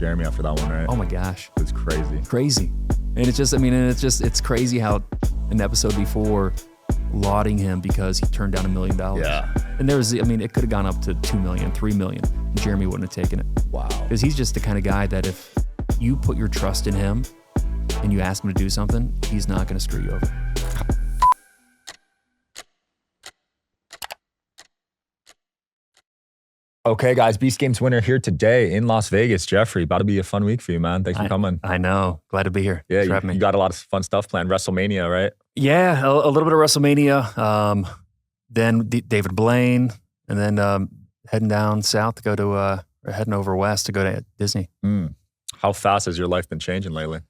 Jeremy after that one, right? Oh my gosh. It's crazy. Crazy. And it's just, I mean, it's crazy how an episode before lauding him because he turned down $1 million. Yeah. And it could have gone up to 2 million, 3 million. And Jeremy wouldn't have taken it. Wow. Because he's just the kind of guy that if you put your trust in him and you ask him to do something, he's not going to screw you over. Okay, guys, Beast Games winner here today in Las Vegas. Jeffrey, about to be a fun week for you, man. Thanks for coming. I know. Glad to be here. Yeah, Thanks for you got a lot of fun stuff planned. WrestleMania, right? Yeah, a little bit of WrestleMania. Then David Blaine, and then heading down south to go to, or heading over west to go to Disney. How fast has your life been changing lately?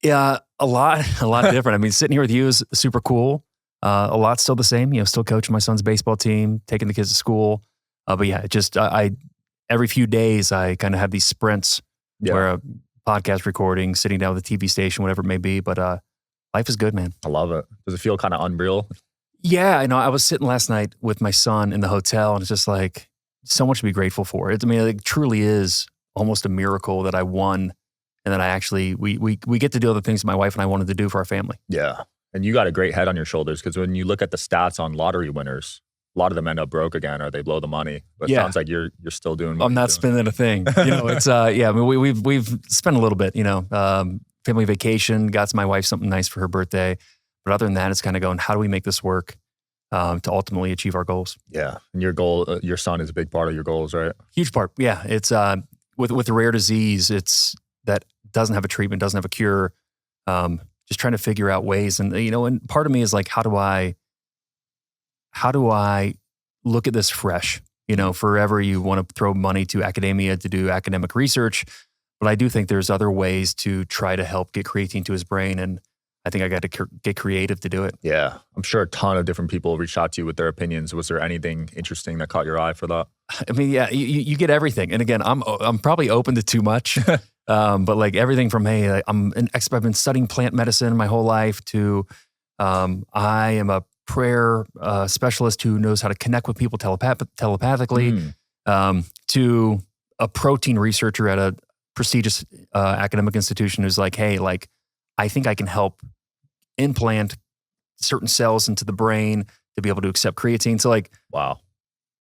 Yeah, a lot different. I mean, sitting here with you is super cool. A lot still the same. Still coaching my son's baseball team, taking the kids to school. But yeah, just I every few days I kind of have these sprints where a podcast recording, sitting down with a TV station, whatever it may be. But life is good, man. I love it. Does it feel kind of unreal? Yeah, I was sitting last night with my son in the hotel, and it's just like so much to be grateful for. It truly is almost a miracle that I won, and that I actually we get to do other things that my wife and I wanted to do for our family. Yeah, and you got a great head on your shoulders because when you look at the stats on lottery winners, a lot of them end up broke again or they blow the money. But it sounds like you're still doing what I'm not spending a thing. It's I mean, we've spent a little bit, family vacation, got my wife something nice for her birthday. But other than that, it's kind of going, how do we make this work to ultimately achieve our goals? Yeah. And your goal, your son is a big part of your goals, right? Huge part. Yeah. It's with the rare disease, it's that doesn't have a treatment, doesn't have a cure. Just trying to figure out ways. And, and part of me is like, how do I look at this fresh? Forever you want to throw money to academia to do academic research, but I do think there's other ways to try to help get creatine to his brain. And I think I got to get creative to do it. Yeah. I'm sure a ton of different people reached out to you with their opinions. Was there anything interesting that caught your eye for that? I mean, yeah, you get everything. And again, I'm probably open to too much, but like everything from, hey, I'm an expert, I've been studying plant medicine my whole life, to I am a prayer specialist who knows how to connect with people telepathically, to a protein researcher at a prestigious academic institution who's like, hey, like, I think I can help implant certain cells into the brain to be able to accept creatine. So like, wow.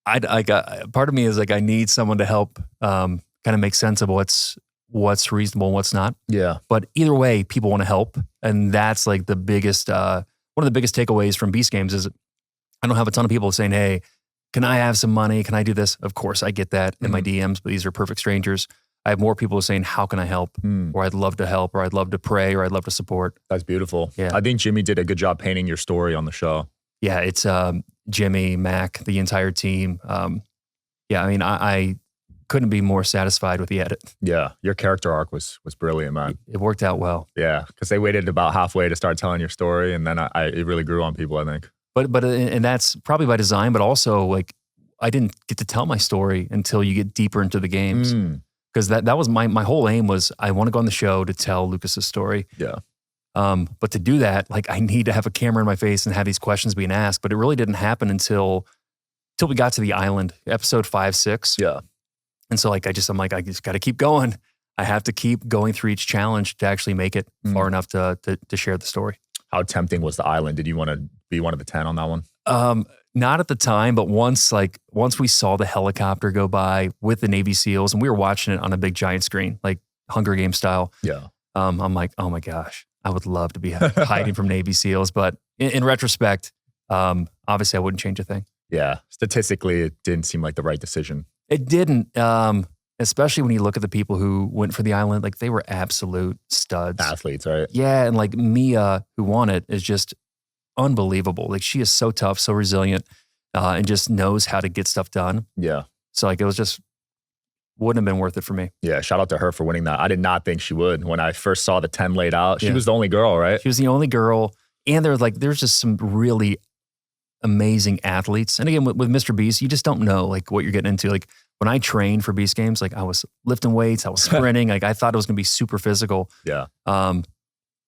I got, part of me is like, I need someone to help kind of make sense of what's reasonable and what's not. Yeah. But either way, people want to help. And that's like the biggest, one of the biggest takeaways from Beast Games is I don't have a ton of people saying, hey, can I have some money? Can I do this? Of course, I get that in my DMs, but these are perfect strangers. I have more people saying, how can I help? Or I'd love to help, or I'd love to pray, or I'd love to support. That's beautiful. Yeah. I think Jimmy did a good job painting your story on the show. Yeah, it's Jimmy, Mac, the entire team. Yeah, I mean, I couldn't be more satisfied with the edit. Yeah, your character arc was brilliant, man. It worked out well. Yeah, because they waited about halfway to start telling your story, and then it really grew on people, I think. But and that's probably by design, but also like I didn't get to tell my story until you get deeper into the games. Because that was my whole aim was I want to go on the show to tell Lucas's story. Yeah. But to do that, like I need to have a camera in my face and have these questions being asked. But it really didn't happen until we got to the island, episode 5, 6. Yeah. And so like I just got to keep going. I have to keep going through each challenge to actually make it far enough to share the story. How tempting was the island? Did you want to be one of the 10 on that one? Not at the time, but once we saw the helicopter go by with the Navy SEALs and we were watching it on a big giant screen, like Hunger Games style. Yeah. I'm like, oh my gosh, I would love to be hiding from Navy SEAls. But in retrospect, obviously I wouldn't change a thing. Yeah. Statistically, it didn't seem like the right decision. It didn't, especially when you look at the people who went for the island, like they were absolute studs. Athletes, right? Yeah. And like Mia, who won it, is just unbelievable. Like she is so tough, so resilient, and just knows how to get stuff done. Yeah. So like it was just, wouldn't have been worth it for me. Yeah. Shout out to her for winning that. I did not think she would. When I first saw the 10 laid out, she was the only girl, right? She was the only girl. And there's just some really amazing athletes. And again, with MrBeast, you just don't know like what you're getting into. Like when I trained for Beast Games, like I was lifting weights, I was sprinting. Like I thought it was going to be super physical. Yeah.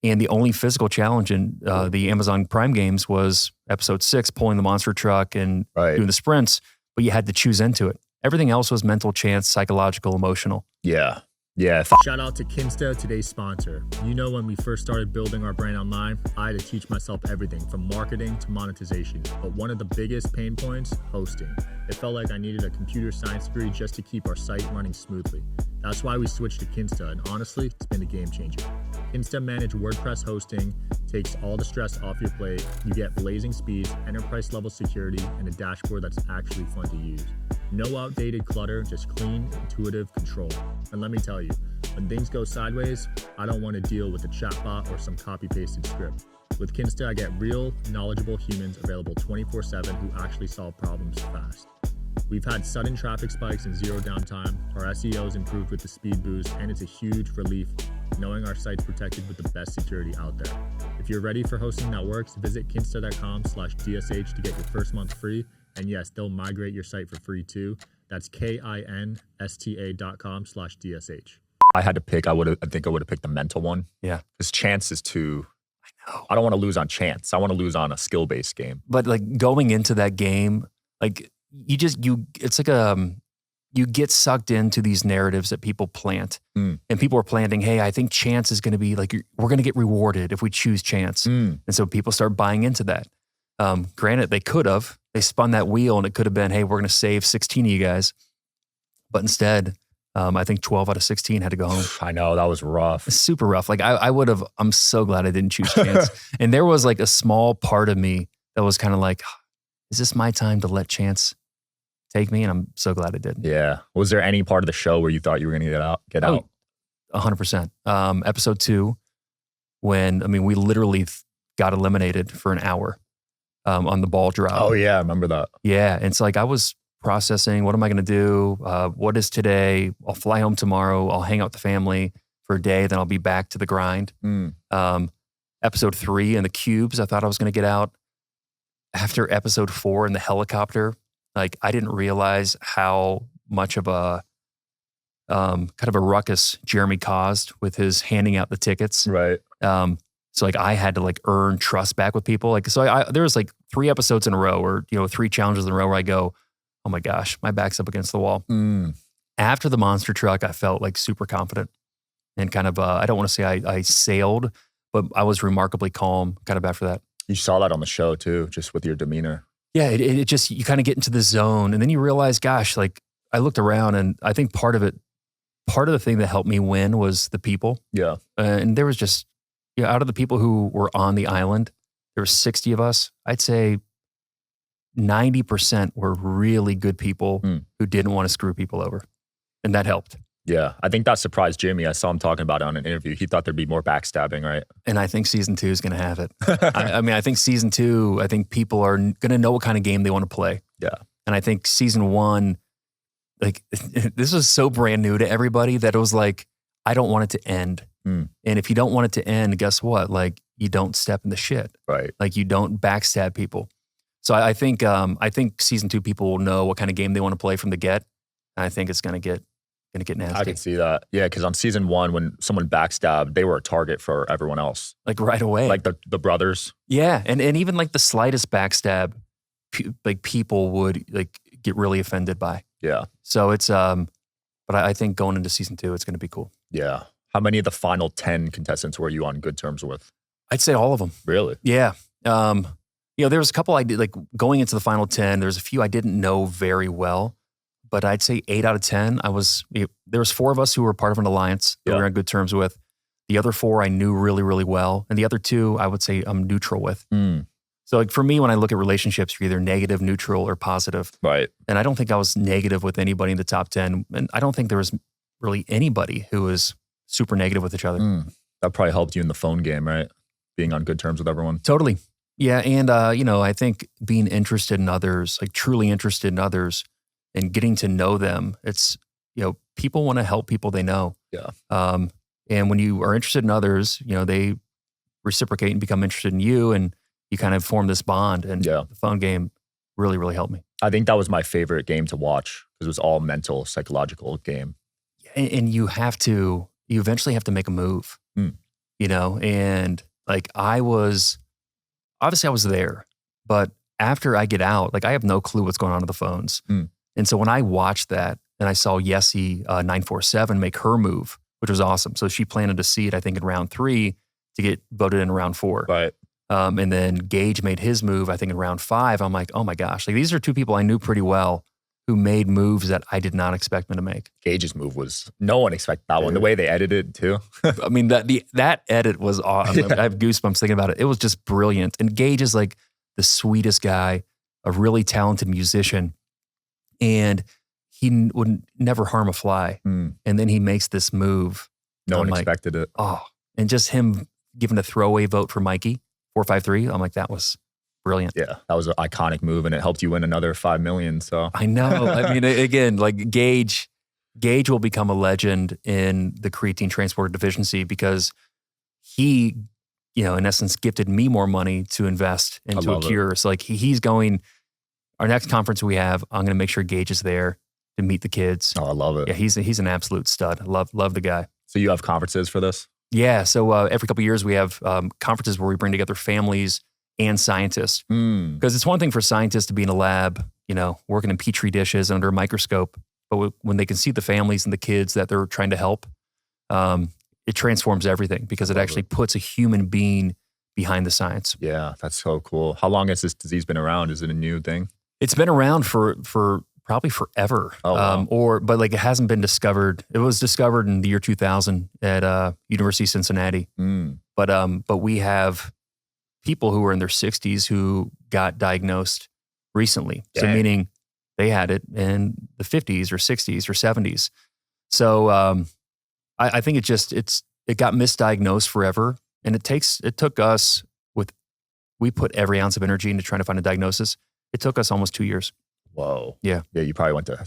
And the only physical challenge in the Amazon Prime games was episode 6, pulling the monster truck and doing the sprints, but you had to choose into it. Everything else was mental chance, psychological, emotional. Yeah. Yeah. Shout out to Kinsta, today's sponsor. You know, when we first started building our brand online, I had to teach myself everything from marketing to monetization. But one of the biggest pain points, hosting. It felt like I needed a computer science degree just to keep our site running smoothly. That's why we switched to Kinsta, and honestly, it's been a game changer. Kinsta managed WordPress hosting, takes all the stress off your plate. You get blazing speeds, enterprise level security, and a dashboard that's actually fun to use. No outdated clutter, just clean, intuitive control. And let me tell you, when things go sideways, I don't want to deal with a chatbot or some copy-pasted script. With Kinsta, I get real, knowledgeable humans available 24/7 who actually solve problems fast. We've had sudden traffic spikes and zero downtime. Our SEO's improved with the speed boost, and it's a huge relief knowing our site's protected with the best security out there. If you're ready for hosting that works, visit kinsta.com/DSH to get your first month free. And yes, they'll migrate your site for free too. That's kinsta.com/DSH. I had to pick. I think I would have picked the mental one. Yeah. Because chance is too. I know. I don't want to lose on chance. I want to lose on a skill-based game. But like going into that game, like it's like you get sucked into these narratives that people plant. And people are planting, hey, I think chance is going to be like, we're going to get rewarded if we choose chance. And so people start buying into that. Granted, they could have. They spun that wheel and it could have been, hey, we're going to save 16 of you guys. But instead, I think 12 out of 16 had to go home. I know, that was rough. It's super rough. Like I'm so glad I didn't choose chance. And there was like a small part of me that was kind of like, is this my time to let chance take me? And I'm so glad I didn't. Yeah. Was there any part of the show where you thought you were going to get out? 100%. Episode 2, when, we literally got eliminated for an hour on the ball drop. Oh yeah, I remember that. Yeah. And so like I was processing, what am I going to do? What is today? I'll fly home tomorrow. I'll hang out with the family for a day. Then I'll be back to the grind. Episode 3 in the cubes, I thought I was going to get out. After episode 4 in the helicopter, like I didn't realize how much of a kind of a ruckus Jeremy caused with his handing out the tickets. Right. So like I had to like earn trust back with people. Like, so there was like 3 episodes in a row or, 3 challenges in a row where I go, oh my gosh, my back's up against the wall. After the monster truck, I felt like super confident and kind of, I don't want to say I sailed, but I was remarkably calm kind of after that. You saw that on the show too, just with your demeanor. Yeah, it just, you kind of get into the zone and then you realize, gosh, like I looked around and I think part of the thing that helped me win was the people. Yeah. And there was just, out of the people who were on the island, there were 60 of us. I'd say 90% were really good people who didn't want to screw people over. And that helped. Yeah. I think that surprised Jimmy. I saw him talking about it on an interview. He thought there'd be more backstabbing, right? And I think season 2 is going to have it. I think season 2, I think people are going to know what kind of game they want to play. Yeah. And I think season 1, like this was so brand new to everybody that it was like, I don't want it to end. And if you don't want it to end, guess what? Like you don't step in the shit. Right. Like you don't backstab people. So I think season 2 people will know what kind of game they want to play from the get. And I think it's going to get nasty. I can see that. Yeah, because on season 1, when someone backstabbed, they were a target for everyone else. Like right away. Like the brothers. Yeah, and even like the slightest backstab, like people would like get really offended by. Yeah. So it's but I think going into season 2, it's going to be cool. Yeah. How many of the final 10 contestants were you on good terms with? I'd say all of them. Really? Yeah. There was a couple I did, like going into the final 10, there's a few I didn't know very well, but I'd say 8 out of 10, there was 4 of us who were part of an alliance that we were on good terms with. The other 4 I knew really, really well. And the other 2, I would say I'm neutral with. So like for me, when I look at relationships, you're either negative, neutral, or positive. Right. And I don't think I was negative with anybody in the top 10. And I don't think there was really anybody who was super negative with each other. That probably helped you in the phone game, right? Being on good terms with everyone. Totally. Yeah. And, I think being interested in others, like truly interested in others and getting to know them, it's, people want to help people they know. Yeah. And when you are interested in others, they reciprocate and become interested in you and you kind of form this bond. And the phone game really, really helped me. I think that was my favorite game to watch because it was all mental, psychological game. And you eventually have to make a move, and like I was there, but after I get out, like I have no clue what's going on the phones. And so when I watched that and I saw Yessie 947 make her move, which was awesome. So she planted a seed, I think, in round 3 to get voted in round 4. Right. And then Gage made his move, I think, in round 5. I'm like, oh my gosh, like these are 2 people I knew pretty well who made moves that I did not expect them to make. Gage's move was, no one expected that one. The way they edited it too. I mean, that edit was awesome. Yeah. I have goosebumps thinking about it. It was just brilliant. And Gage is like the sweetest guy, a really talented musician. And he would never harm a fly. And then he makes this move. No one expected it. Oh, and just him giving a throwaway vote for Mikey, 453. I'm like, that was brilliant. Yeah, that was an iconic move, and it helped you win another $5 million. So I know. I mean, again, like Gage will become a legend in the creatine transporter deficiency because he, in essence, gifted me more money to invest into a cure. So like he's going, our next conference we have, I'm going to make sure Gage is there to meet the kids. Oh, I love it. Yeah, he's an absolute stud. Love the guy. So you have conferences for this? Yeah. So every couple of years we have conferences where we bring together families and scientists. Because it's one thing for scientists to be in a lab, working in petri dishes under a microscope, but when they can see the families and the kids that they're trying to help, it transforms everything because it actually puts a human being behind the science. Yeah, that's so cool. How long has this disease been around? Is it a new thing? It's been around for probably forever. Oh, wow. But like it hasn't been discovered. It was discovered in the year 2000 at University of Cincinnati. But we have people who are in their 60s who got diagnosed recently. Dang. So meaning they had it in the 50s or 60s or 70s. So I think it got misdiagnosed forever. And it took us we put every ounce of energy into trying to find a diagnosis. It took us almost 2 years. Whoa. Yeah. Yeah, you probably went to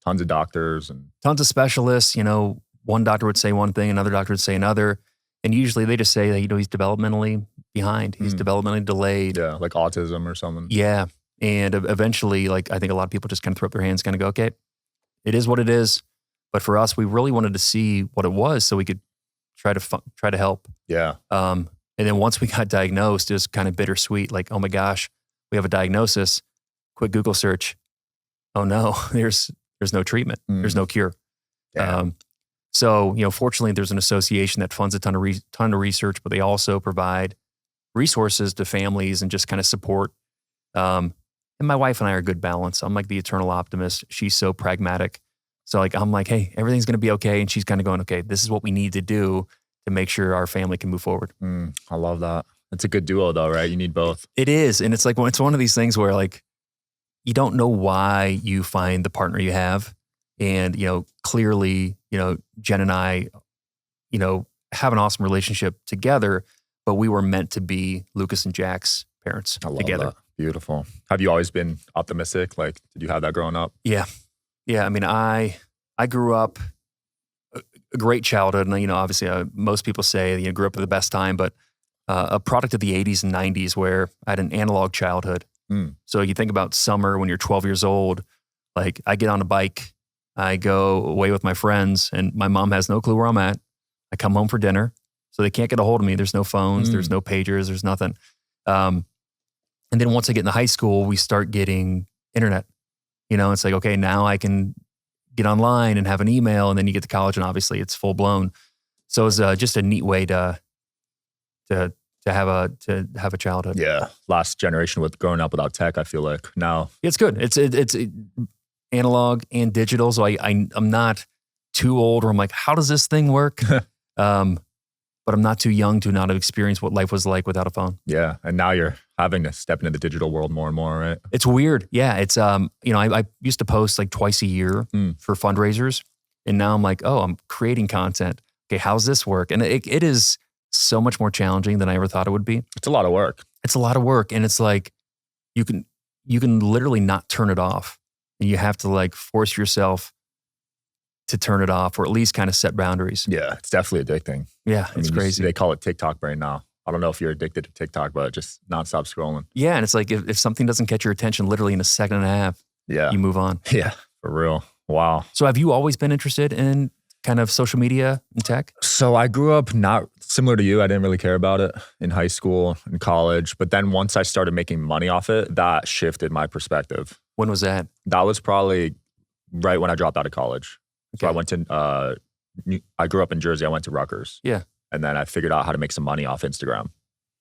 tons of doctors and tons of specialists. One doctor would say one thing, another doctor would say another. And usually they just say that, he's developmentally behind. He's developmentally delayed. Yeah, like autism or something. Yeah. And eventually, I think a lot of people just kind of throw up their hands, kind of go, okay, it is what it is. But for us, we really wanted to see what it was so we could try to help. Yeah. And then once we got diagnosed, it was kind of bittersweet. Like, oh my gosh, we have a diagnosis. Quick Google search. Oh no, there's no treatment. There's no cure. Yeah. So, fortunately, there's an association that funds a ton of research, but they also provide resources to families and just kind of support. And my wife and I are a good balance. I'm like the eternal optimist. She's so pragmatic. So I'm like, hey, everything's going to be okay. And she's kind of going, okay, this is what we need to do to make sure our family can move forward. I love that. It's a good duo though, right? You need both. It is. And it's like, it's one of these things where you don't know why you find the partner you have. And, clearly, Jen and I, have an awesome relationship together, but we were meant to be Lucas and Jack's parents together. That. Beautiful. Have you always been optimistic? Did you have that growing up? Yeah. Yeah. I mean, I grew up a great childhood. And, obviously most people say, grew up at the best time, but a product of the 80s and 90s where I had an analog childhood. So you think about summer when you're 12 years old, I get on a bike, I go away with my friends and my mom has no clue where I'm at. I come home for dinner. So they can't get a hold of me. There's no phones, there's no pagers, there's nothing. And then once I get into high school, we start getting internet. It's like, okay, now I can get online and have an email, and then you get to college and obviously it's full blown. So it's just a neat way to have a childhood. Yeah. Last generation with growing up without tech, I feel like now. It's good. It's analog and digital. So I'm not too old where I'm like, how does this thing work? But I'm not too young to not have experienced what life was like without a phone. Yeah. And now you're having to step into the digital world more and more, right? It's weird. Yeah. It's, I used to post twice a year for fundraisers. And now I'm like, oh, I'm creating content. Okay. How's this work? And it is so much more challenging than I ever thought it would be. It's a lot of work. It's a lot of work. And it's like, you can literally not turn it off. And you have to force yourself to turn it off or at least kind of set boundaries. Yeah, it's definitely addicting. Yeah, it's crazy. They call it TikTok brain now. I don't know if you're addicted to TikTok, but just nonstop scrolling. Yeah, and it's like if something doesn't catch your attention literally in a second and a half, you move on. Yeah, for real. Wow. So have you always been interested in kind of social media and tech? So I grew up not similar to you. I didn't really care about it in high school and college. But then once I started making money off it, that shifted my perspective. When was that? That was probably right when I dropped out of college. So I went to I grew up in Jersey. I went to Rutgers. Yeah. And then I figured out how to make some money off Instagram.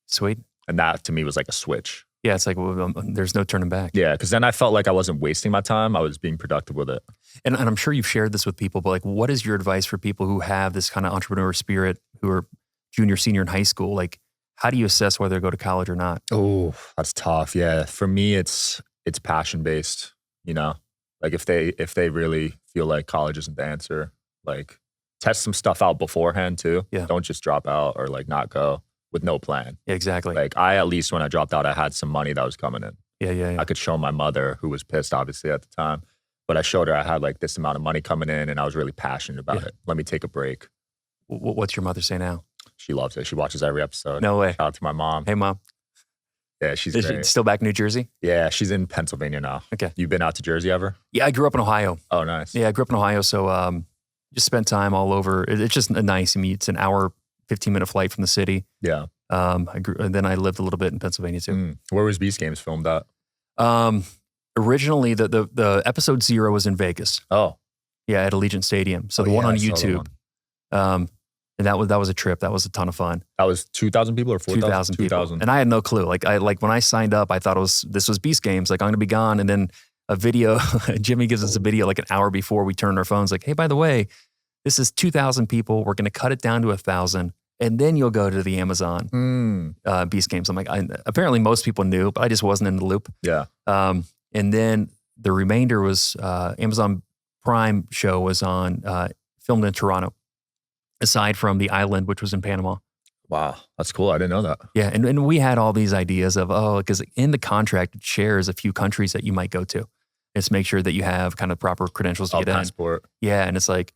Sweet. And that to me was like a switch. Yeah, it's like, well, there's no turning back. Yeah, because then I felt like I wasn't wasting my time. I was being productive with it. And I'm sure you've shared this with people, but like, what is your advice for people who have this kind of entrepreneur spirit, who are junior, senior in high school? Like, how do you assess whether to go to college or not? Oh, that's tough. Yeah, for me, it's passion based. You know, like if they really feel like college isn't the answer, like test some stuff out beforehand too. Yeah. Don't just drop out or like not go with no plan. Yeah, exactly. Like at least when I dropped out, I had some money that was coming in. Yeah. I could show my mother, who was pissed obviously at the time, but I showed her I had like this amount of money coming in and I was really passionate about it. Let me take a break. What's your mother say now? She loves it. She watches every episode. No way. Shout out to my mom. Hey, Mom. Yeah, she's Is great. she still back in New Jersey? Yeah, she's in Pennsylvania now. Okay. You been out to Jersey ever? Yeah, I grew up in Ohio. Oh, nice. Yeah, I grew up in Ohio, so just spent time all over. It's just nice. I mean, it's an hour, 15-minute flight from the city. Yeah. And then I lived a little bit in Pennsylvania too. Where was Beast Games filmed at? Originally, the episode 0 was in Vegas. Oh. Yeah, at Allegiant Stadium. So the one on I saw that YouTube. one. And that was a trip. That was a ton of fun. That was 2,000 people or 4,000? 2,000 people. And I had no clue. Like when I signed up, I thought this was Beast Games. Like I'm going to be gone. And then a video, Jimmy gives us a video like an hour before we turned our phones. Like, hey, by the way, this is 2,000 people. We're going to cut it down to 1,000. And then you'll go to the Amazon Beast Games. I'm like, apparently most people knew, but I just wasn't in the loop. Yeah. And then the remainder was Amazon Prime show was on filmed in Toronto, aside from the island, which was in Panama. Wow, that's cool. I didn't know that. Yeah, and we had all these ideas of, because in the contract, it shares a few countries that you might go to. It's make sure that you have kind of proper credentials to get passport. in. Yeah, and it's like,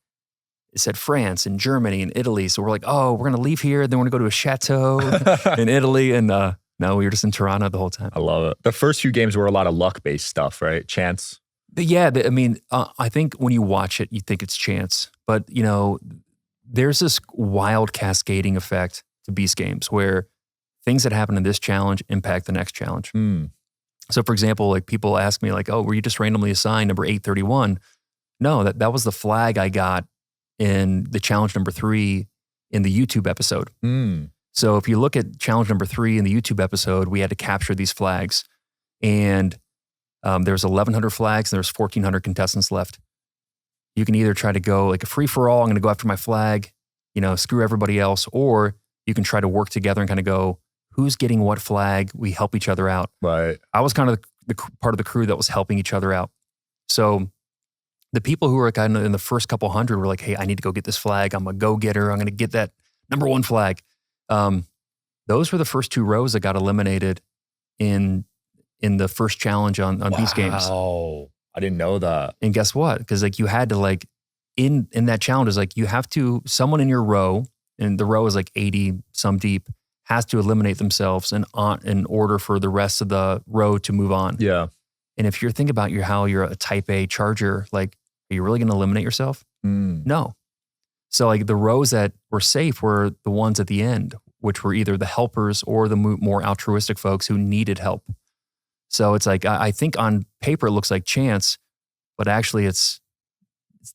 it said France and Germany and Italy. So we're like, we're going to leave here. Then we're going to go to a chateau in Italy. And no, we were just in Toronto the whole time. I love it. The first few games were a lot of luck-based stuff, right? Chance. But yeah, I mean, I think when you watch it, you think it's chance. But, you know, there's this wild cascading effect to Beast Games where things that happen in this challenge impact the next challenge. So for example, like people ask me like, were you just randomly assigned number 831? No, that was the flag I got in the challenge number 3 in the YouTube episode. So if you look at challenge number 3 in the YouTube episode, we had to capture these flags. And there's 1,100 flags and there's 1,400 contestants left. You can either try to go like a free-for-all, I'm going to go after my flag, screw everybody else, or you can try to work together and kind of go, who's getting what flag? We help each other out. Right. I was kind of the part of the crew that was helping each other out. So the people who were kind of in the first couple hundred were like, hey, I need to go get this flag. I'm a go-getter. I'm going to get that number 1 flag. Those were the first 2 rows that got eliminated in the first challenge on Beast Games. Wow. I didn't know that. And guess what? Because like you had to like, in that challenge is like you have to, someone in your row, and the row is like 80 some deep, has to eliminate themselves in order for the rest of the row to move on. Yeah. And if you're thinking about how you're a type A charger, like, are you really going to eliminate yourself? No. So like the rows that were safe were the ones at the end, which were either the helpers or the more altruistic folks who needed help. So it's like, I think on paper it looks like chance, but actually it's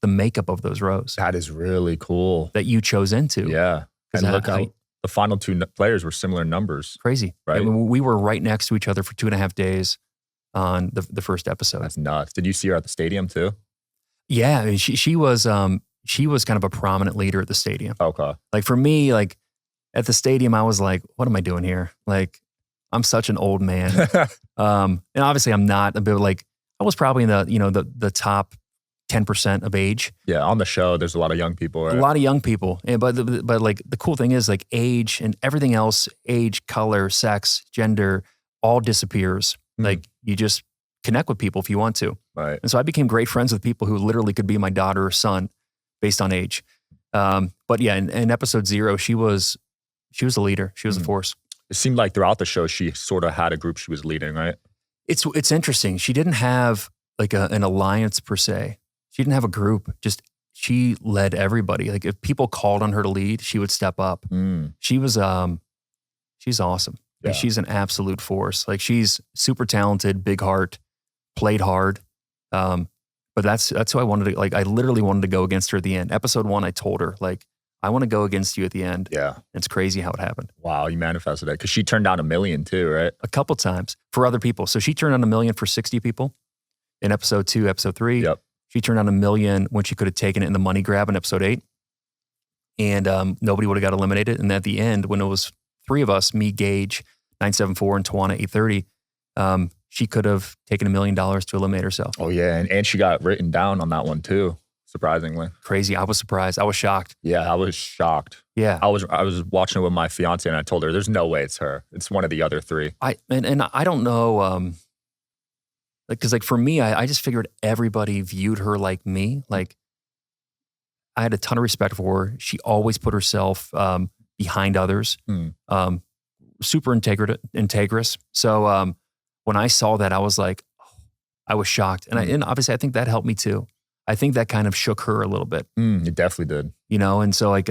the makeup of those rows. That is really cool. That you chose into. Yeah. And look how the final 2 players were similar numbers. Crazy. Right. I mean, we were right next to each other for 2.5 days on the first episode. That's nuts. Did you see her at the stadium too? Yeah. I mean, she was kind of a prominent leader at the stadium. Okay. Like for me, like at the stadium, I was like, what am I doing here? Like, I'm such an old man. And obviously I'm not, but like I was probably in the top 10% of age. Yeah, on the show, there's a lot of young people, right? A lot of young people. But like the cool thing is like age and everything else, age, color, sex, gender, all disappears. Like you just connect with people if you want to. Right. And so I became great friends with people who literally could be my daughter or son based on age. But yeah, in episode 0, she was a leader. She was a force. It seemed like throughout the show, she sort of had a group she was leading, right? It's interesting. She didn't have like an alliance per se. She didn't have a group. Just she led everybody. Like if people called on her to lead, she would step up. She was she's awesome. Yeah. Like, she's an absolute force. Like she's super talented, big heart, played hard. But But that's who I wanted to, like, I literally wanted to go against her at the end. Episode 1, I told her, like, I want to go against you at the end. Yeah. It's crazy how it happened. Wow, you manifested it. Because she turned down $1 million too, right? A couple times for other people. So she turned down $1 million for 60 people in episode 2, episode 3. Yep. She turned down $1 million when she could have taken it in the money grab in episode 8. And nobody would have got eliminated. And at the end, when it was 3 of us, me, Gage, 974, and Tawana, 830, she could have taken $1 million to eliminate herself. Oh yeah, and she got written down on that one too, surprisingly. Crazy. I was surprised. I was shocked. Yeah, I was shocked. Yeah. I was watching it with my fiance and I told her, there's no way it's her. It's one of the other 3. And I don't know, because like for me, I just figured everybody viewed her like me. Like I had a ton of respect for her. She always put herself behind others. Super integrous. So when I saw that, I was like, I was shocked. And obviously I think that helped me too. I think that kind of shook her a little bit. It definitely did. You know, and so like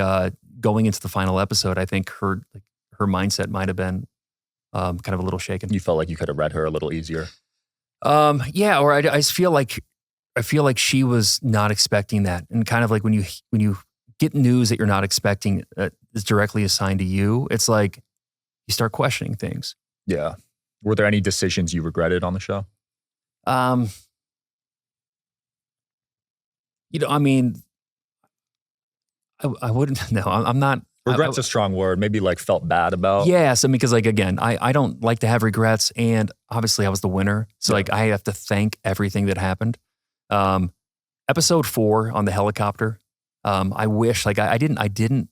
going into the final episode, I think her mindset might have been kind of a little shaken. You felt like you could have read her a little easier. Yeah, or I just feel like she was not expecting that. And kind of like when you get news that you're not expecting is directly assigned to you, it's like you start questioning things. Yeah. Were there any decisions you regretted on the show? You know, I mean, I wouldn't, no, I'm not. Regret's a strong word. Maybe like felt bad about. Yeah. So because like, again, I don't like to have regrets, and obviously I was the winner. So like I have to thank everything that happened. Episode 4 on the helicopter. I wish like I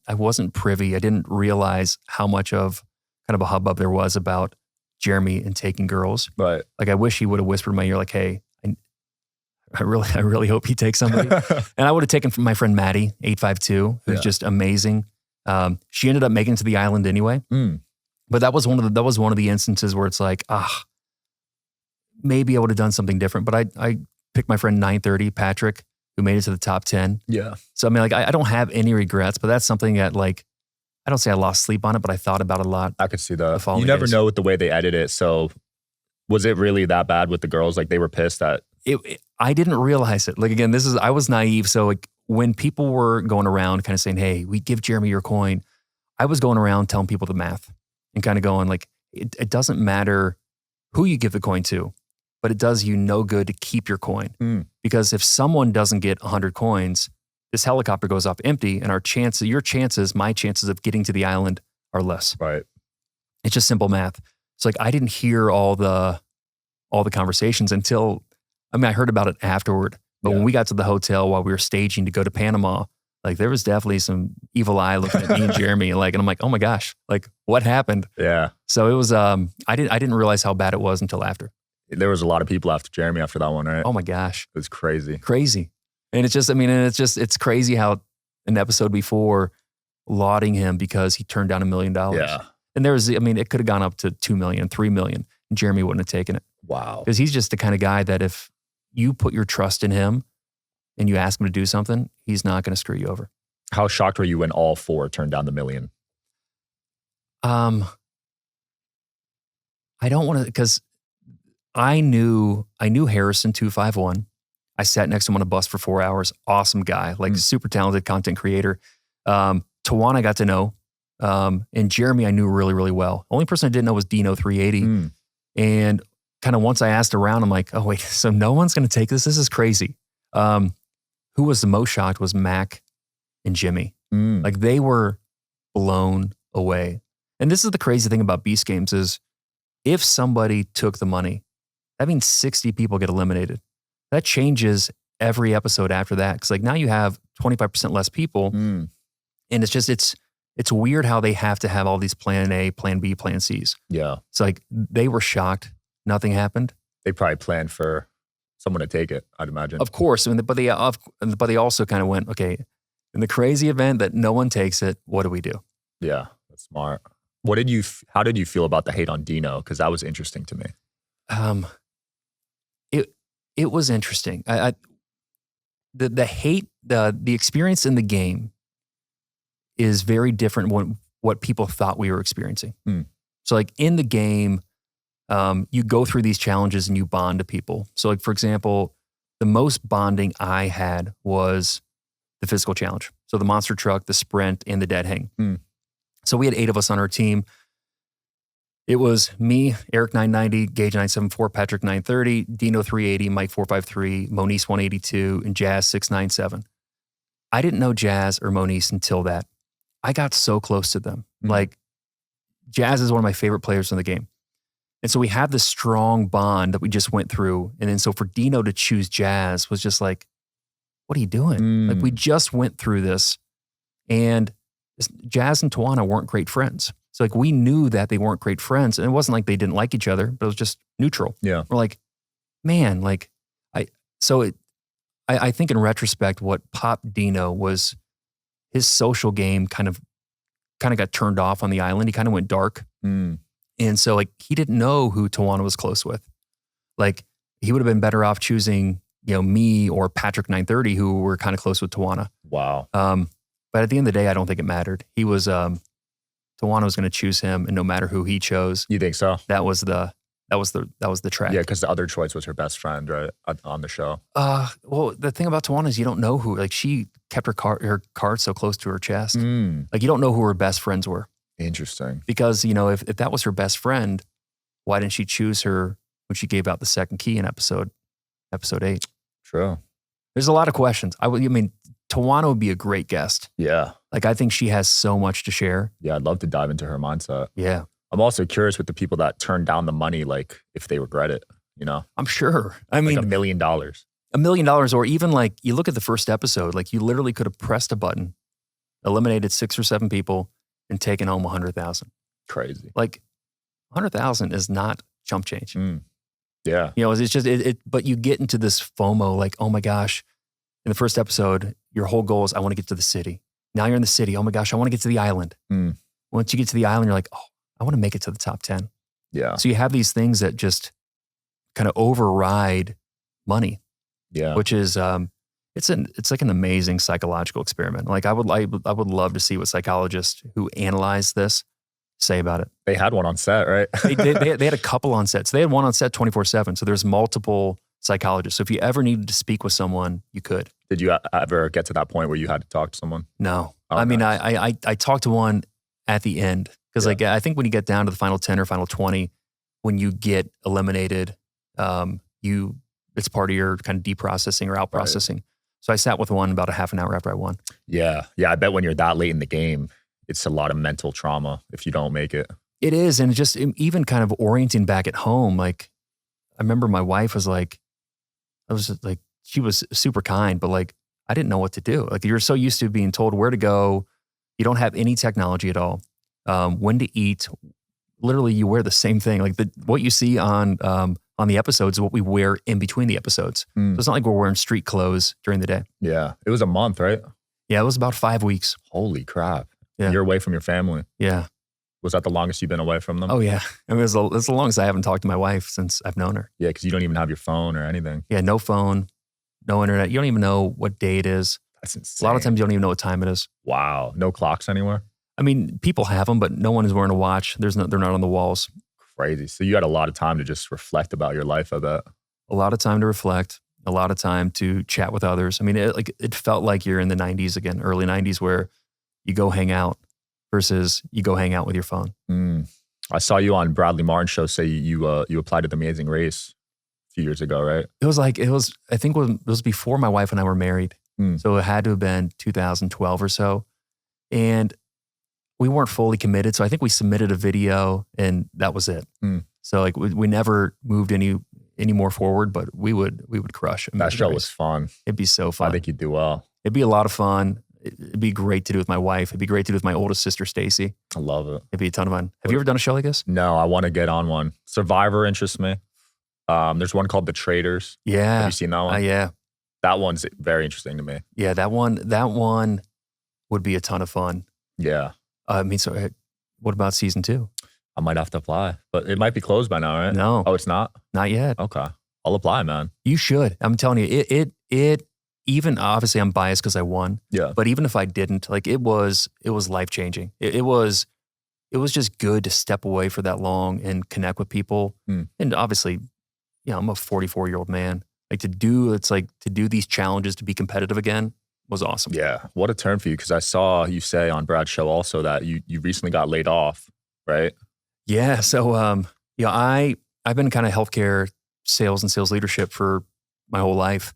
wasn't privy. I didn't realize how much of kind of a hubbub there was about Jeremy and taking girls. Right. Like I wish he would have whispered in my ear, like, hey, I really hope he takes somebody. And I would have taken from my friend Maddie, 852, who's just amazing. She ended up making it to the island anyway. But that was one of the instances where it's like, maybe I would have done something different. But I picked my friend 930, Patrick, who made it to the top 10. Yeah. So I mean, like I don't have any regrets, but that's something that like, I don't say I lost sleep on it, but I thought about it a lot. I could see that. You never know with the way they edit it. So was it really that bad with the girls? Like they were pissed that I didn't realize it. Like again, I was naive. So like when people were going around kind of saying, hey, we give Jeremy your coin, I was going around telling people the math and kind of going like, it doesn't matter who you give the coin to, but it does you no good to keep your coin. Because if someone doesn't get 100 coins, this helicopter goes up empty, and my chances of getting to the island are less. Right. It's just simple math. It's like I didn't hear all the conversations until, I mean, I heard about it afterward. But when we got to the hotel while we were staging to go to Panama, like there was definitely some evil eye looking at me and Jeremy, and I'm like, oh my gosh, like what happened? Yeah. So it was I didn't realize how bad it was until after. There was a lot of people after Jeremy after that one, right? Oh my gosh. It was crazy. Crazy. And it's just, I mean, it's crazy how an episode before lauding him because he turned down $1 million. Yeah. And it could have gone up to 2 million, 3 million. And Jeremy wouldn't have taken it. Wow. Because he's just the kind of guy that if you put your trust in him and you ask him to do something, he's not going to screw you over. How shocked were you when all 4 turned down the $1 million? I don't want to, because I knew Harrison 251. I sat next to him on a bus for 4 hours. Awesome guy, like super talented content creator. Tawana I got to know. And Jeremy I knew really, really well. Only person I didn't know was Dino 380. And kind of once I asked around, I'm like, oh wait, so no one's going to take this? This is crazy. Who was the most shocked was Mac and Jimmy. Like they were blown away. And this is the crazy thing about Beast Games is if somebody took the money, that means 60 people get eliminated. That changes every episode after that. Cause like now you have 25% less people. And it's just, it's weird how they have to have all these plan A, plan B, plan C's. Yeah. It's like they were shocked. Nothing happened. They probably planned for someone to take it, I'd imagine. Of course. I mean, but they also kind of went, okay, in the crazy event that no one takes it, what do we do? Yeah, that's smart. How did you feel about the hate on Dino? Cause that was interesting to me. It was interesting. The hate, the experience in the game is very different than what people thought we were experiencing. So like in the game, you go through these challenges and you bond to people. So like, for example, the most bonding I had was the physical challenge. So the monster truck, the sprint, and the dead hang. So we had 8 of us on our team. It was me, Eric 990, Gage 974, Patrick 930, Dino 380, Mike 453, Monice 182, and Jazz 697. I didn't know Jazz or Monice until that. I got so close to them. Like, Jazz is one of my favorite players in the game. And so we have this strong bond that we just went through. And then so for Dino to choose Jazz was just like, what are you doing? Like, we just went through this. And Jazz and Tawana weren't great friends. So like, we knew that they weren't great friends. And it wasn't like they didn't like each other, but it was just neutral. Yeah. We're like, man, like, I think in retrospect, what popped Dino was his social game kind of got turned off on the island. He kind of went dark. And so like, he didn't know who Tawana was close with. Like, he would have been better off choosing, me or Patrick 930, who were kind of close with Tawana. Wow. But at the end of the day, I don't think it mattered. He was, Tawana was going to choose him, and no matter who he chose, You think so? that was the track. Yeah, because the other choice was her best friend, right? On the show. Well, the thing about Tawana is you don't know who. Like, she kept her card so close to her chest. Like, you don't know who her best friends were. Interesting. Because, if that was her best friend, why didn't she choose her when she gave out the second key in episode 8? True. There's a lot of questions. Tawana would be a great guest. Yeah. Like, I think she has so much to share. Yeah, I'd love to dive into her mindset. Yeah. I'm also curious with the people that turned down the money, like if they regret it, I'm sure. Like $1 million. $1 million, or even like, you look at the first episode, like, you literally could have pressed a button, eliminated 6 or 7 people, and taken home 100,000. Crazy. Like, 100,000 is not chump change. Yeah. It's just, but you get into this FOMO, like, oh my gosh, in the first episode, your whole goal is, I want to get to the city. Now you're in the city. Oh my gosh, I want to get to the island. Once you get to the island, you're like, oh, I want to make it to the top 10. Yeah. So you have these things that just kind of override money. Yeah. Which is, it's like an amazing psychological experiment. Like, I would love to see what psychologists who analyze this say about it. They had one on set, right? they had a couple on set. So they had one on set 24/7. So there's multiple psychologists. So if you ever needed to speak with someone, you could. Did you ever get to that point where you had to talk to someone? No. Oh, I mean, nice. I talked to one at the end. Because like, I think when you get down to the final 10 or final 20, when you get eliminated, it's part of your kind of deprocessing or out processing. Right. So I sat with one about a half an hour after I won. Yeah. Yeah. I bet when you're that late in the game, it's a lot of mental trauma if you don't make it. It is. And just even kind of orienting back at home. Like, I remember my wife was like, she was super kind, but like, I didn't know what to do. Like, you're so used to being told where to go. You don't have any technology at all. When to eat. Literally, you wear the same thing. Like, what you see on the episodes is what we wear in between the episodes. So it's not like we're wearing street clothes during the day. Yeah. It was a month, right? Yeah, it was about 5 weeks. Holy crap. Yeah. You're away from your family. Yeah. Was that the longest you've been away from them? Oh, yeah. I mean, it's the longest I haven't talked to my wife since I've known her. Yeah, because you don't even have your phone or anything. Yeah, no phone, no internet. You don't even know what day it is. That's insane. A lot of times you don't even know what time it is. Wow. No clocks anywhere? I mean, people have them, but no one is wearing a watch. They're not on the walls. Crazy. So you had a lot of time to just reflect about your life, I bet. A lot of time to reflect, a lot of time to chat with others. I mean, it felt like you're in the 90s again, early 90s, where you go hang out versus you go hang out with your phone. I saw you on Bradley Martin's show say you applied to The Amazing Race a few years ago, right? I think it was before my wife and I were married. So it had to have been 2012 or so. And we weren't fully committed. So I think we submitted a video and that was it. So like we never moved any more forward, but we would crush it. That show was fun. It'd be so fun. I think you'd do well. It'd be a lot of fun. It'd be great to do with my wife. It'd be great to do with my oldest sister, Stacy. I love it. It'd be a ton of fun. Have you ever done a show like this? No, I want to get on one. Survivor interests me. There's one called The Traders. Yeah. Have you seen that one? Yeah. That one's very interesting to me. Yeah, that one would be a ton of fun. Yeah. So what about season 2? I might have to apply, but it might be closed by now, right? No. Oh, it's not? Not yet. Okay. I'll apply, man. You should. I'm telling you, it even, obviously I'm biased because I won. Yeah. But even if I didn't, like it was life-changing. It was just good to step away for that long and connect with people. And obviously, I'm a 44-year-old man. Like to do these challenges to be competitive again was awesome. Yeah. What a turn for you. Because I saw you say on Brad's show also that you recently got laid off, right? Yeah. So, I've been kind of healthcare sales and sales leadership for my whole life.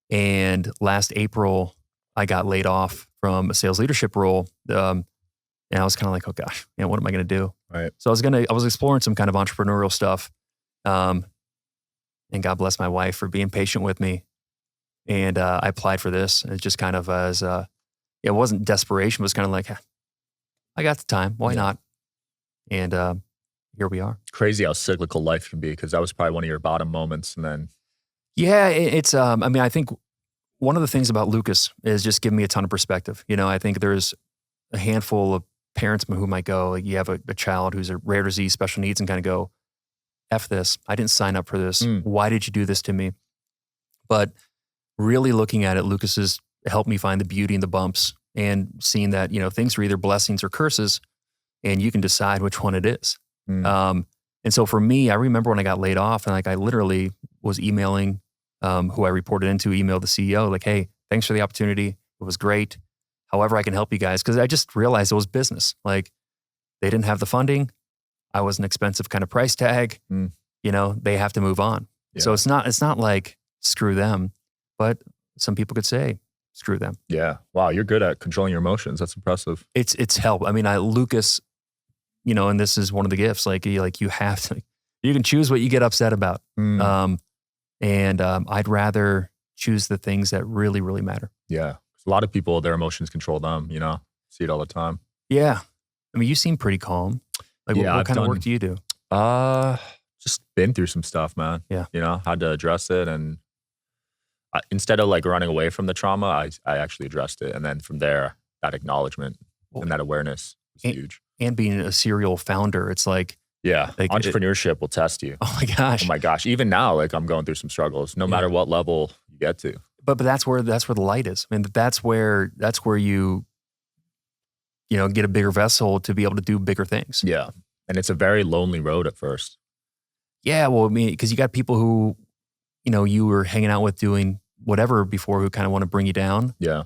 And last April, I got laid off from a sales leadership role. And I was kind of like, oh gosh, what am I going to do? Right. So I was exploring some kind of entrepreneurial stuff. And God bless my wife for being patient with me. And I applied for this. And it's just kind of as, it wasn't desperation, it was kind of like, I got the time. Why not? And here we are. Crazy how cyclical life can be, because that was probably one of your bottom moments. And then. Yeah, it's, I think one of the things about Lucas is just giving me a ton of perspective. I think there's a handful of parents who might go, like, you have a child who's a rare disease, special needs, and kind of go, F this. I didn't sign up for this. Why did you do this to me? But really looking at it, Lucas has helped me find the beauty in the bumps and seeing that, things are either blessings or curses, and you can decide which one it is. And so for me, I remember when I got laid off, and I literally was emailing who I reported into, emailed the CEO, like, hey, thanks for the opportunity. It was great. However, I can help you guys. Because I just realized it was business. Like, they didn't have the funding. I was an expensive kind of price tag. They have to move on. Yeah. So it's not like screw them, but some people could say screw them. Yeah. Wow. You're good at controlling your emotions. That's impressive. It's help. Lucas, and this is one of the gifts. Like you have to, you can choose what you get upset about. I'd rather choose the things that really, really matter. Yeah. A lot of people, their emotions control them, see it all the time. Yeah. You seem pretty calm. Like, what kind of work do you do? Just been through some stuff, man. Yeah. Had to address it. And instead of running away from the trauma, I actually addressed it. And then from there, that acknowledgement and that awareness is huge. And being a serial founder, it's like, entrepreneurship will test you. Oh my gosh. Even now, I'm going through some struggles, no matter what level you get to. But that's where the light is. That's where you get a bigger vessel to be able to do bigger things. Yeah. And it's a very lonely road at first. Yeah. Well, because you got people who, you were hanging out with doing whatever before who kind of want to bring you down. Yeah.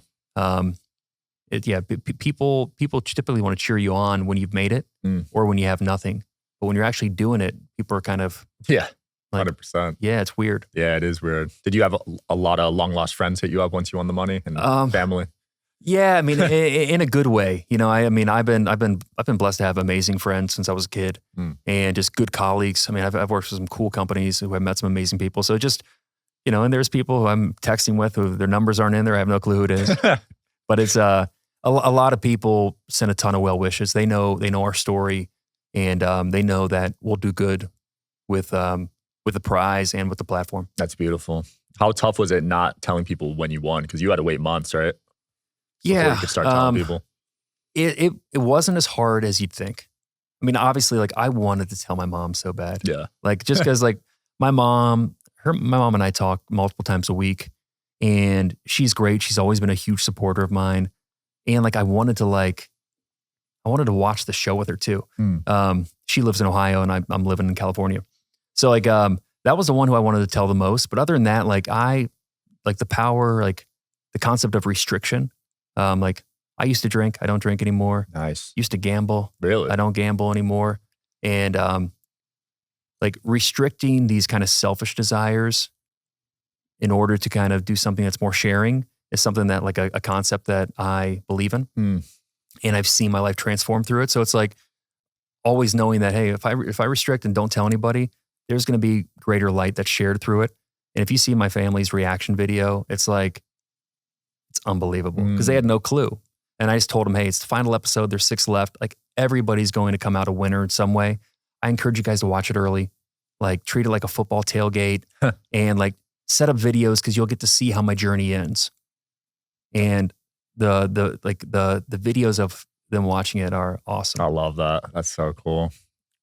People typically want to cheer you on when you've made it or when you have nothing. But when you're actually doing it, people are kind of 100%. Yeah, it's weird. Yeah, it is weird. Did you have a lot of long lost friends hit you up once you won the money and family? Yeah, in a good way. I've been blessed to have amazing friends since I was a kid, and just good colleagues. I've worked with some cool companies who have met some amazing people. So just and there's people who I'm texting with who their numbers aren't in there. I have no clue who it is, but it's a lot of people send a ton of well wishes. They know our story, and they know that we'll do good with the prize and with the platform. That's beautiful. How tough was it not telling people when you won? Because you had to wait months, right? Yeah. Before you could start telling people. It wasn't as hard as you'd think. Obviously, I wanted to tell my mom so bad. Yeah. Just because, my mom and I talk multiple times a week, and she's great. She's always been a huge supporter of mine. And I wanted to watch the show with her too. She lives in Ohio and I'm living in California. So that was the one who I wanted to tell the most. But other than that, the power, the concept of restriction. I used to drink. I don't drink anymore. Nice. Used to gamble. Really? I don't gamble anymore. And restricting these kind of selfish desires in order to kind of do something that's more sharing is something that a concept that I believe in. And I've seen my life transform through it. So it's always knowing that, hey, if I restrict and don't tell anybody, there's going to be greater light that's shared through it. And if you see my family's reaction video, it's unbelievable because they had no clue. And I just told them, hey, it's the final episode. There's 6 left. Everybody's going to come out a winner in some way. I encourage you guys to watch it early. Treat it like a football tailgate and set up videos because you'll get to see how my journey ends. And the videos of them watching it are awesome. I love that. That's so cool.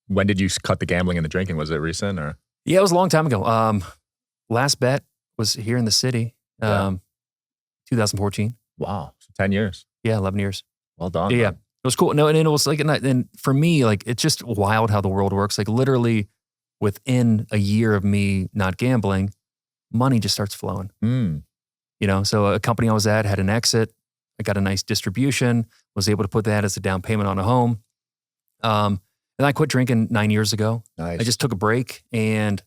When did you cut the gambling and the drinking? Was it recent or? Yeah, it was a long time ago. Last bet was here in the city, 2014. Wow. So 10 years. Yeah, 11 years. Well done. Yeah. It was cool. No, and it was and for me, it's just wild how the world works. Literally within a year of me not gambling, money just starts flowing. Mm. You know, so a company I was at had an exit. I got a nice distribution, was able to put that as a down payment on a home. And I quit drinking 9 years ago. Nice. I just took a break and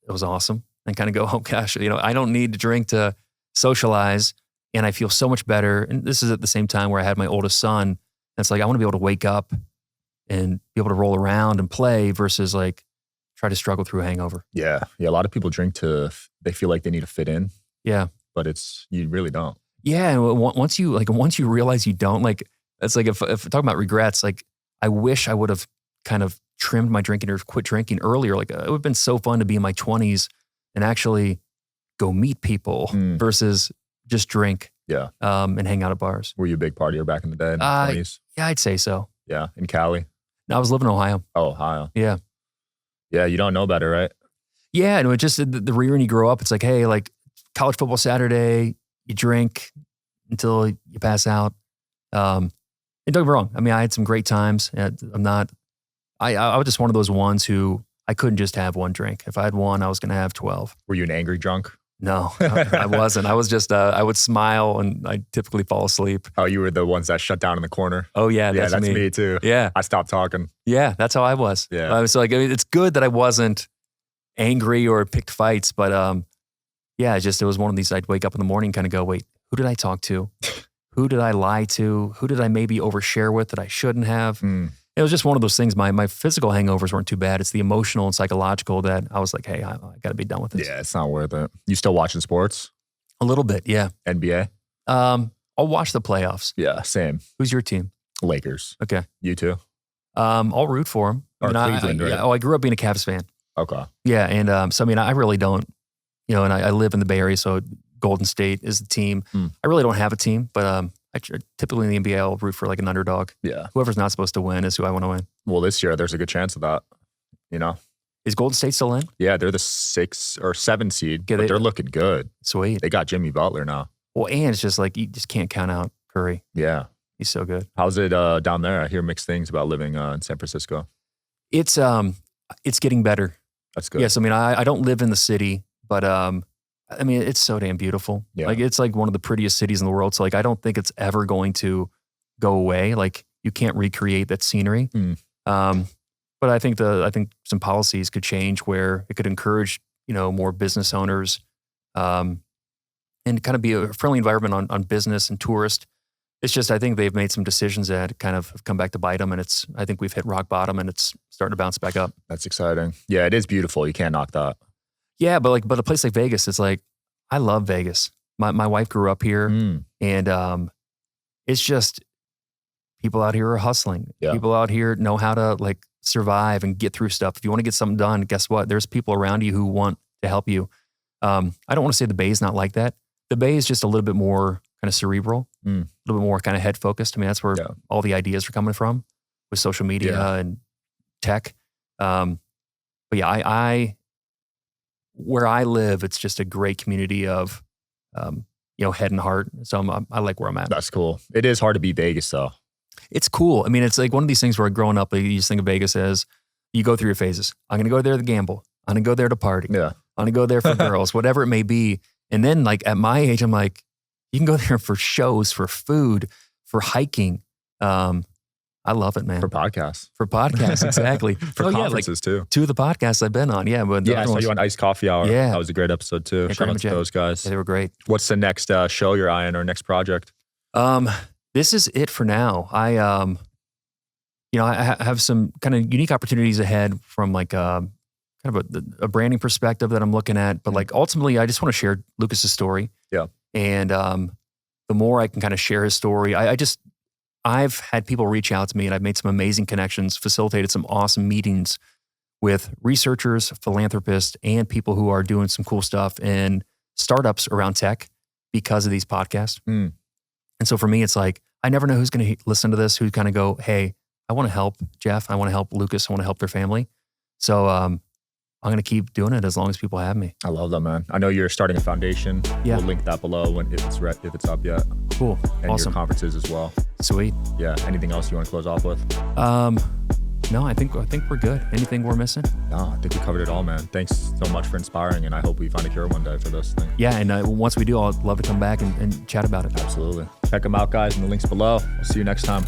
it was awesome. And kind of go, oh gosh, you know, I don't need to drink to socialize. And I feel so much better. And this is at the same time where I had my oldest son. And it's like, I want to be able to wake up and be able to roll around and play versus like try to struggle through a hangover. Yeah. Yeah. A lot of people drink they feel like they need to fit in. Yeah. But you really don't. Yeah. And once you realize you don't, like, it's like if talking about regrets, like I wish I would have kind of trimmed my drinking or quit drinking earlier. Like it would have been so fun to be in my 20s and actually go meet people versus just drink. Yeah. And hang out at bars. Were you a big partier back in the day in the 20s? Yeah, I'd say so. Yeah. In Cali? No, I was living in Ohio. Oh, Ohio. Yeah. Yeah. You don't know better, right? Yeah. And it just, the rear you grow up, it's like, hey, like college football Saturday, you drink until you pass out. And don't get me wrong. I mean, I had some great times. I was just one of those ones who I couldn't just have one drink. If I had one, I was going to have 12. Were you an angry drunk? No, I wasn't. I was just, I would smile and I'd typically fall asleep. Oh, you were the ones that shut down in the corner? Oh yeah. Yeah, that's me too. Yeah. I stopped talking. Yeah. That's how I was. Yeah. I was like, I mean, it's good that I wasn't angry or picked fights, but yeah, it was one of these, I'd wake up in the morning and kind of go, wait, who did I talk to? Who did I lie to? Who did I maybe overshare with that I shouldn't have? It was just one of those things. My physical hangovers weren't too bad. It's the emotional and psychological that I was like, hey, I got to be done with this. Yeah, it's not worth it. You still watching sports? A little bit, yeah. NBA? I'll watch the playoffs. Yeah, same. Who's your team? Lakers. Okay. You too? I'll root for them. Or Cleveland, right? I grew up being a Cavs fan. Okay. Yeah, and so I mean, I really don't, you know, and I live in the Bay Area, so Golden State is the team. I really don't have a team, but typically in the NBA, I'll root for like an underdog. Yeah. Whoever's not supposed to win is who I want to win. Well, this year, there's a good chance of that, you know? Is Golden State still in? Yeah, they're the 6 or 7 seed, Yeah, but they're looking good. Sweet. They got Jimmy Butler now. Well, and it's just like, you just can't count out Curry. Yeah. He's so good. How's it down there? I hear mixed things about living in San Francisco. It's getting better. That's good. Yes, I mean, I don't live in the city, but I mean, it's so damn beautiful. Yeah. Like it's like one of the prettiest cities in the world. So like, I don't think it's ever going to go away. Like you can't recreate that scenery. But I think some policies could change where it could encourage, you know, more business owners, and kind of be a friendly environment on business and tourists. It's just, I think they've made some decisions that kind of have come back to bite them. And I think we've hit rock bottom and it's starting to bounce back up. That's exciting. Yeah, it is beautiful. You can't knock that. Yeah, but a place like Vegas, it's like, I love Vegas. My wife grew up here and it's just, people out here are hustling. Yeah. People out here know how to like survive and get through stuff. If you want to get something done, guess what? There's people around you who want to help you. I don't want to say the Bay is not like that. The Bay is just a little bit more kind of cerebral, a little bit more kind of head focused. I mean, that's where all the ideas are coming from with social media and tech. But yeah, I where I live, it's just a great community of, you know, head and heart. So I like where I'm at. That's cool. It is hard to beat Vegas though. It's cool. I mean, it's like one of these things where growing up, like, you just think of Vegas as you go through your phases. I'm going to go there to gamble. I'm going to go there to party. Yeah. I'm going to go there for girls, whatever it may be. And then like at my age, I'm like, you can go there for shows, for food, for hiking. I love it, man. For podcasts. For podcasts, exactly. For conferences too. 2 of the podcasts I've been on. Yeah. But I saw you on Iced Coffee Hour. Yeah. That was a great episode too. Yeah, Shout out to those guys. Yeah, they were great. What's the next show you're eyeing or next project? This is it for now. You know, I have some kind of unique opportunities ahead from like kind of a branding perspective that I'm looking at. But like ultimately, I just want to share Lucas's story. Yeah. And the more I can kind of share his story, I've had people reach out to me and I've made some amazing connections, facilitated some awesome meetings with researchers, philanthropists, and people who are doing some cool stuff in startups around tech because of these podcasts. And so for me, it's like, I never know who's going to listen to this, who kind of go, hey, I want to help Jeff. I want to help Lucas. I want to help their family. So I'm going to keep doing it as long as people have me. I love that, man. I know you're starting a foundation. Yeah. We'll link that below if it's up yet. Cool. And awesome. your conferences as well. Sweet. Yeah. Anything else you want to close off with? No, I think we're good. Anything we're missing? No, I think we covered it all, man. Thanks so much for inspiring, and I hope we find a cure one day for this thing. Yeah, and once we do, I'd love to come back and chat about it. Absolutely. Check them out, guys, in the links below. We'll see you next time.